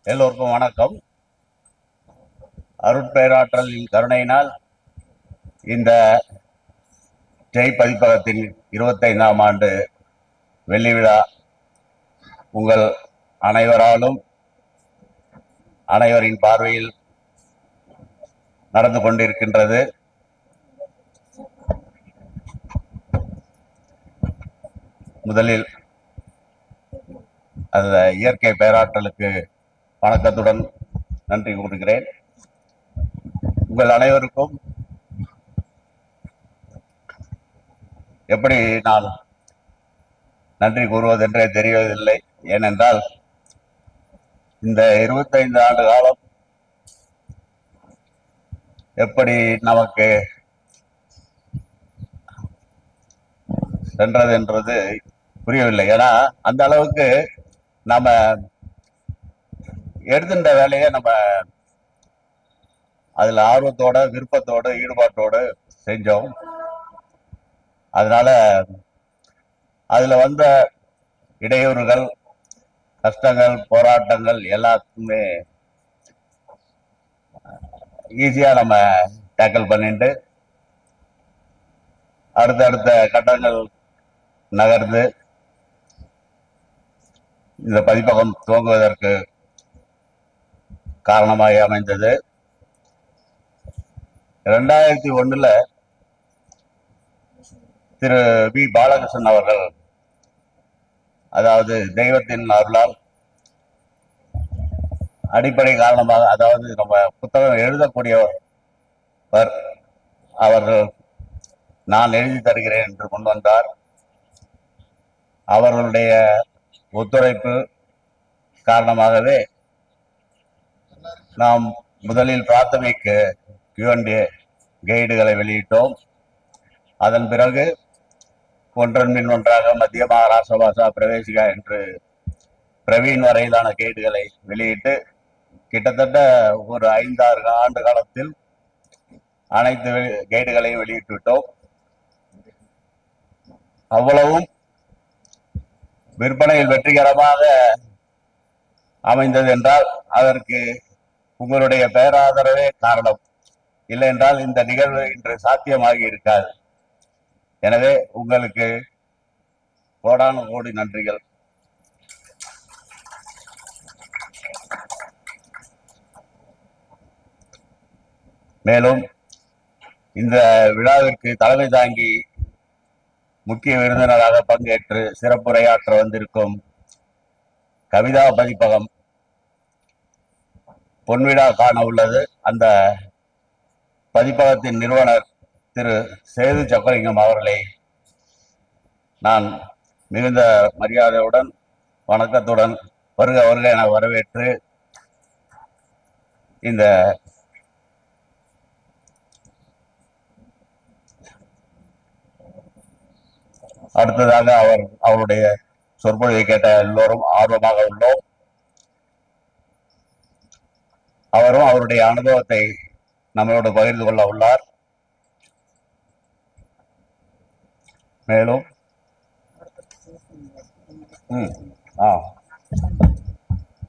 எல்லோருக்கும் வணக்கம். அருட்பேராற்றலின் கருணையினால் இந்த ஜெய் பதிப்பகத்தின் 25ஆம் ஆண்டு வெள்ளி விழா உங்கள் அனைவரின் பார்வையில் நடந்து கொண்டிருக்கின்றது. முதலில் அந்த இயற்கை பேராற்றலுக்கு வணக்கத்துடன் நன்றி கூறுகிறேன். உங்கள் அனைவருக்கும் எப்படி நான் நன்றி கூறுவதென்றே தெரியவதில்லை. ஏனென்றால் இந்த 25 ஆண்டு காலம் எப்படி நமக்கு சென்றது என்றது புரியவில்லை. ஏன்னா அந்த அளவுக்கு நம்ம எடுத்துட்ட வேலையை நம்ம அதுல ஆர்வத்தோட, விருப்பத்தோட, ஈடுபாட்டோடு செஞ்சோம். அதனால அதுல வந்த இடையூறுகள், கஷ்டங்கள், போராட்டங்கள் எல்லாத்துக்குமே ஈஸியா நம்ம டேக்கிள் பண்ணிட்டு அடுத்தடுத்த கட்டங்கள் நகர்ந்து இந்த பதிப்பகம் துவங்குவதற்கு காரணமாக அமைந்தது. 2001 திரு வி பாலகிருஷ்ணன் அவர்கள், அதாவது தெய்வத்தின் அருளால் அடிப்படை காரணமாக, அதாவது நம்ம புத்தகம் எழுதக்கூடியவர் அவர்கள் நான் எழுதி தருகிறேன் என்று கொண்டு வந்தார். அவர்களுடைய ஒத்துழைப்பு காரணமாகவே நாம் முதலில் பிராத்தமிக் Q&A கைடுகளை வெளியிட்டோம். அதன் பிறகு ஒன்றன் பின் ஒன்றாக மத்தியமாக ராஷ்டிரபாஷா, பிரவேசிகா என்று பிரவீன் வரையிலான கைடுகளை வெளியிட்டு கிட்டத்தட்ட ஒரு 5-6 ஆண்டு காலத்தில் அனைத்து கைடுகளையும் வெளியிட்டு விட்டோம். அவ்வளவும் விற்பனையில் வெற்றிகரமாக அமைந்தது என்றால் அதற்கு உங்களுடைய பேராதரவே காரணம். இல்லை என்றால் இந்த நிகழ்வு இன்று சாத்தியமாகி இருக்காது. எனவே உங்களுக்கு கோடான கோடி நன்றிகள். மேலும் இந்த விழாவிற்கு தலைமை தாங்கி முக்கிய விருந்தினராக பங்கேற்று சிறப்புரையாற்ற வந்திருக்கும் கவிதா பதிப்பகம் பொன்விழா காண உள்ளது. அந்த பதிப்பகத்தின் நிறுவனர் திரு சேது சொக்கலிங்கம் அவர்களை நான் மிகுந்த மரியாதையுடன், வணக்கத்துடன் வருக வருக என வரவேற்று இந்த அடுத்ததாக அவருடைய சொற்பொழிவை கேட்ட எல்லோரும் ஆர்வமாக உள்ளோம். அவரும் அவருடைய அனுபவத்தை நம்மளோடு பகிர்ந்து கொள்ள உள்ளார். மேலும்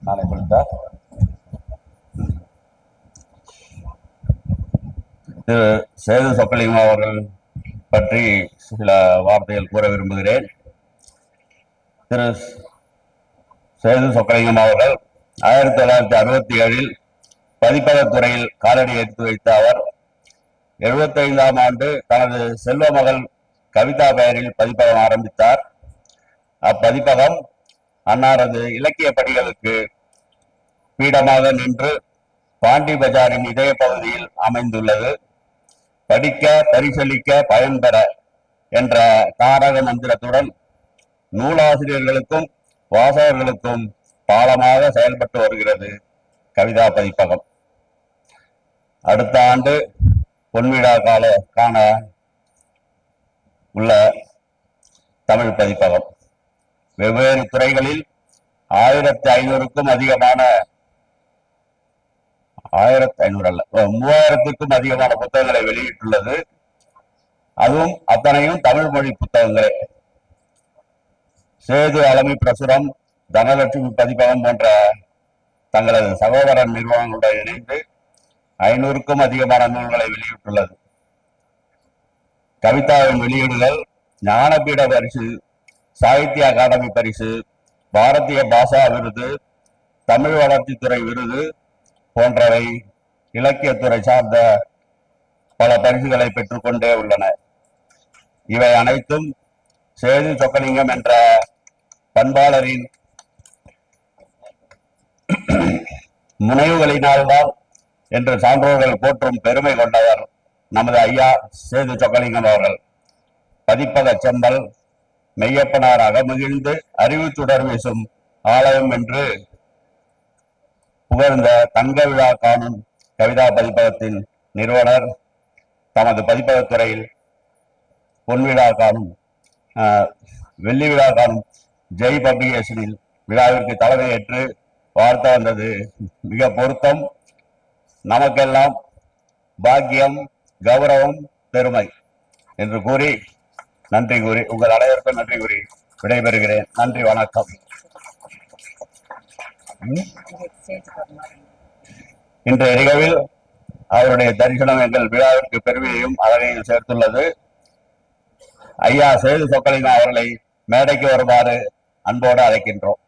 நாளை கொடுத்தார் திரு சேது சொக்கலிங்கம் அவர்கள் பற்றி சில வார்த்தைகள் கூற விரும்புகிறேன். திரு சேது சொக்கலிங்கம் அவர்கள் 1967 பதிப்பகத்துறையில் காலடி எடுத்து வைத்த அவர் 75ஆம் ஆண்டு தனது செல்வ மகள் கவிதா பெயரில் பதிப்பகம் ஆரம்பித்தார். அப்பதிப்பகம் அன்னாரது இலக்கிய பணிகளுக்கு பீடமாக நின்று பாண்டி பஜாரின் இதய பகுதியில் அமைந்துள்ளது. படிக்க, பரிசளிக்க, பயன்பெற என்ற தாரக மந்திரத்துடன் நூலாசிரியர்களுக்கும் வாசகர்களுக்கும் பாலமாக செயல்பட்டு வருகிறது கவிதா பதிப்பகம். அடுத்த ஆண்டு பொன்விழா காண உள்ள தமிழ் பதிப்பகம் வெவ்வேறு துறைகளில் 1500க்கும் அதிகமான 3000க்கும் அதிகமான புத்தகங்களை வெளியிட்டுள்ளது. அதுவும் அத்தனையும் தமிழ் மொழி புத்தகங்களே. சேது அலமி பிரசுரம், தனலட்சுமி பதிப்பகம் போன்ற தங்களது சகோதர நிறுவனங்களுடன் இணைந்து 500க்கும் அதிகமான நூல்களை வெளியிட்டுள்ளது. கவிதாவின் வெளியீடுகள் ஞானபீட பரிசு, சாகித்ய அகாடமி பரிசு, பாரதிய பாஷா விருது, தமிழ் வளர்ச்சித்துறை விருது போன்றவை இலக்கியத்துறை சார்ந்த பல பரிசுகளை பெற்றுக்கொண்டே உள்ளன. இவை அனைத்தும் சேது சொக்கலிங்கம் என்ற பண்பாளரின் முனைவுகளினால்தான் என்று சான்றோர்கள் போற்றும் பெருமை கொண்டவர் நமது ஐயா சேது சொக்கலிங்கம் அவர்கள். பதிப்பக செம்பல் மெய்யப்பனார் அகமகிழ்ந்து அறிவு சுடர் வீசும் ஆலயம் என்று புகழ்ந்த தங்க விழா காணும் கவிதா பதிப்பகத்தின் நிறுவனர் தமது பதிப்பகத்துறையில் பொன்விழா காணும் வெள்ளி விழா காணும் ஜெய் பப்ளிகேஷனில் விழாவிற்கு தலைமையேற்று வாழ்த்த வந்தது மிக பொருத்தம். நமக்கெல்லாம் பாக்கியம், கௌரவம், பெருமை என்று கூறி நன்றி கூறி உங்கள் அனைவருக்கும் நன்றி கூறி விடைபெறுகிறேன். நன்றி, வணக்கம். இன்றைய நிகழ்வில் அவருடைய தரிசனம் எங்கள் விழாவிற்கு பெருமையையும் அழகையும் சேர்த்துள்ளது. ஐயா சேது சொக்கலிங்கம் அவர்களை மேடைக்கு வருமாறு அன்போடு அழைக்கின்றோம்.